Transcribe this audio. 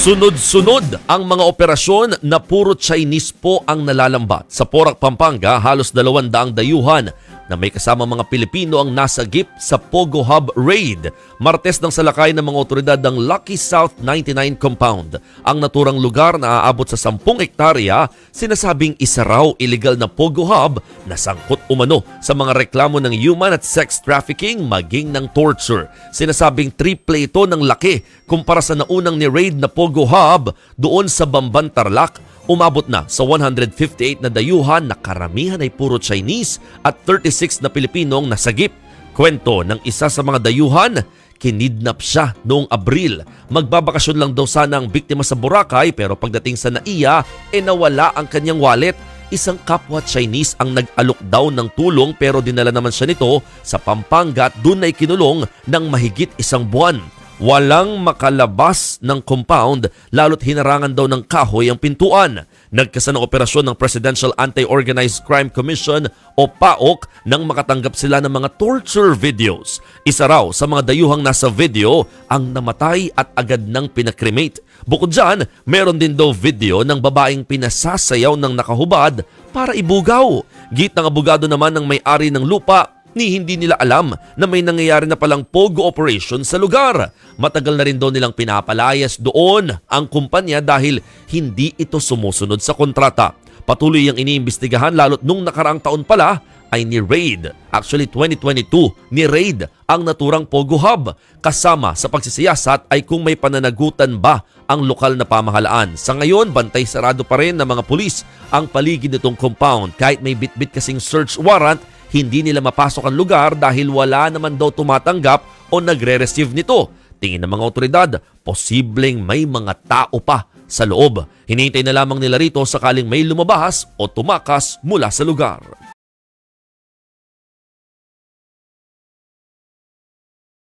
Sunod-sunod ang mga operasyon na puro Chinese po ang nalalambat. Sa Porac, Pampanga, halos 200 dayuhan na may kasama mga Pilipino ang nasagip sa Pogo Hub Raid. Martes ng salakay ng mga otoridad ng Lucky South 99 Compound. Ang naturang lugar na aabot sa 10 hektarya, sinasabing isa raw illegal na Pogo Hub na sangkot umano sa mga reklamo ng human at sex trafficking maging ng torture. Sinasabing triple ito ng laki kumpara sa naunang ni-raid na Pogo Hub doon sa Bamban, Tarlac. Umabot na sa 158 na dayuhan na karamihan ay puro Chinese at 36 na Pilipinong nasagip. Kwento ng isa sa mga dayuhan, kinidnap siya noong Abril. Magbabakasyon lang daw sana ang biktima sa Boracay pero pagdating sa NAIA, nawala ang kanyang wallet. Isang kapwa Chinese ang nag-alok daw ng tulong pero dinala naman siya nito sa Pampanga at doon ay kinulong ng mahigit 1 buwan. Walang makalabas ng compound lalo't hinarangan daw ng kahoy ang pintuan. Nagkasa ng operasyon ng Presidential Anti-Organized Crime Commission o PAOC nang makatanggap sila ng mga torture videos. Isa raw sa mga dayuhang nasa video ang namatay at agad nang pinakremate. Bukod dyan, meron din daw video ng babaeng pinasasayaw ng nakahubad para ibugaw. Git ng abogado naman ng may-ari ng lupa, hindi nila alam na may nangyayari na palang Pogo operation sa lugar. Matagal na rin daw nilang pinapalayas doon ang kumpanya dahil hindi ito sumusunod sa kontrata. Patuloy ang iniimbestigahan lalo't nung nakaraang taon pala ay ni-raid. Actually 2022, ni-raid ang naturang Pogo Hub. Kasama sa pagsisiyasat ay kung may pananagutan ba ang lokal na pamahalaan. Sa ngayon, bantay sarado pa rin ng mga pulis ang paligid nitong compound. Kahit may bitbit kasing search warrant, hindi nila mapasok ang lugar dahil wala naman daw tumatanggap o nagre-receive nito. Tingin ng mga otoridad, posibleng may mga tao pa sa loob. Hinihintay na lamang nila rito sakaling may lumabas o tumakas mula sa lugar.